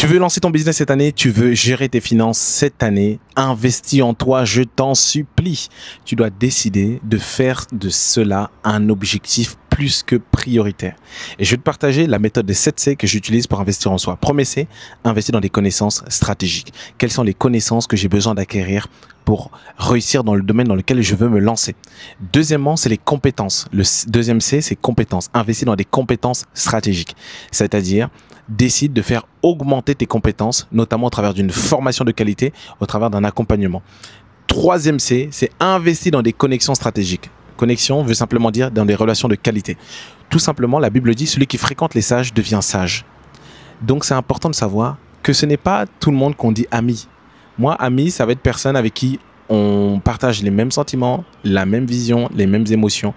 Tu veux lancer ton business cette année, tu veux gérer tes finances cette année, investis en toi, je t'en supplie. Tu dois décider de faire de cela un objectif plus que prioritaire. Et je vais te partager la méthode des 7 C que j'utilise pour investir en soi. Premier C, investir dans des connaissances stratégiques. Quelles sont les connaissances que j'ai besoin d'acquérir pour réussir dans le domaine dans lequel je veux me lancer? Deuxièmement, c'est les compétences. Le deuxième C, c'est compétences. Investir dans des compétences stratégiques. C'est-à-dire, décide de faire augmenter tes compétences, notamment au travers d'une formation de qualité, au travers d'un accompagnement. Troisième C, c'est investir dans des connexions stratégiques. Connexion veut simplement dire dans des relations de qualité. Tout simplement, la Bible dit, celui qui fréquente les sages devient sage. Donc, c'est important de savoir que ce n'est pas tout le monde qu'on dit ami. Moi, ami, ça va être personne avec qui on partage les mêmes sentiments, la même vision, les mêmes émotions,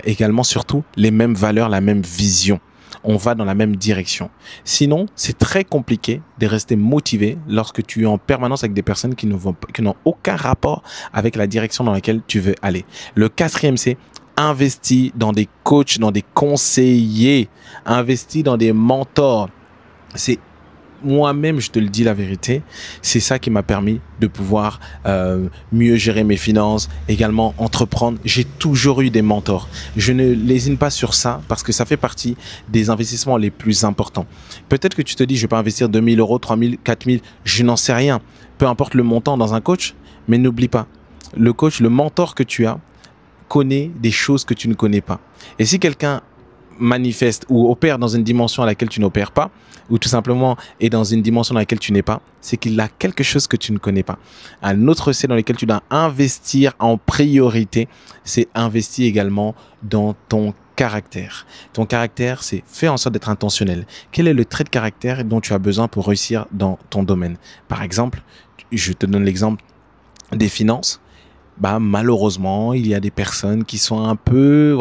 également surtout les mêmes valeurs, la même vision. On va dans la même direction. Sinon, c'est très compliqué de rester motivé lorsque tu es en permanence avec des personnes qui n'ont aucun rapport avec la direction dans laquelle tu veux aller. Le quatrième, c'est investir dans des coachs, dans des conseillers, investir dans des mentors. C'est moi-même, je te le dis la vérité, c'est ça qui m'a permis de pouvoir mieux gérer mes finances, également entreprendre. J'ai toujours eu des mentors. Je ne lésine pas sur ça parce que ça fait partie des investissements les plus importants. Peut-être que tu te dis, je ne vais pas investir 2 000 euros, 3 000, 4 000, je n'en sais rien. Peu importe le montant dans un coach, mais n'oublie pas, le coach, le mentor que tu as, connaît des choses que tu ne connais pas. Et si quelqu'un manifeste ou opère dans une dimension à laquelle tu n'opères pas, ou tout simplement est dans une dimension dans laquelle tu n'es pas, c'est qu'il a quelque chose que tu ne connais pas. Un autre C dans lequel tu dois investir en priorité, c'est investir également dans ton caractère. Ton caractère, c'est faire en sorte d'être intentionnel. Quel est le trait de caractère dont tu as besoin pour réussir dans ton domaine? Par exemple, je te donne l'exemple des finances. Malheureusement, il y a des personnes qui sont un peu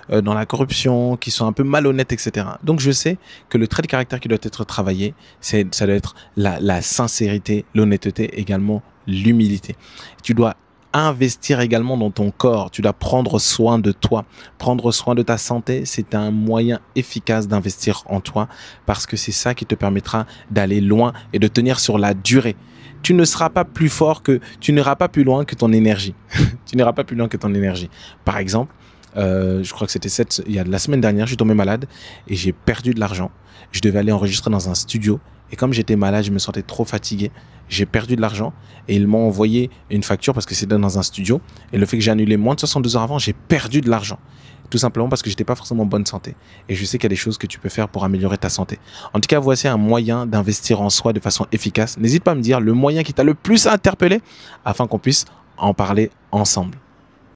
dans la corruption, qui sont un peu malhonnêtes, etc. Donc, je sais que le trait de caractère qui doit être travaillé, ça doit être la sincérité, l'honnêteté, également l'humilité. Tu dois investir également dans ton corps. Tu dois prendre soin de toi. Prendre soin de ta santé, c'est un moyen efficace d'investir en toi parce que c'est ça qui te permettra d'aller loin et de tenir sur la durée. Tu ne seras pas plus fort tu n'iras pas plus loin que ton énergie. Tu n'iras pas plus loin que ton énergie. Par exemple, je crois que c'était la semaine dernière, je suis tombé malade et j'ai perdu de l'argent. Je devais aller enregistrer dans un studio et comme j'étais malade, je me sentais trop fatigué. J'ai perdu de l'argent et ils m'ont envoyé une facture parce que c'était dans un studio. Et le fait que j'ai annulé moins de 72 heures avant, j'ai perdu de l'argent. Tout simplement parce que j'étais pas forcément en bonne santé. Et je sais qu'il y a des choses que tu peux faire pour améliorer ta santé. En tout cas, voici un moyen d'investir en soi de façon efficace. N'hésite pas à me dire le moyen qui t'a le plus interpellé afin qu'on puisse en parler ensemble.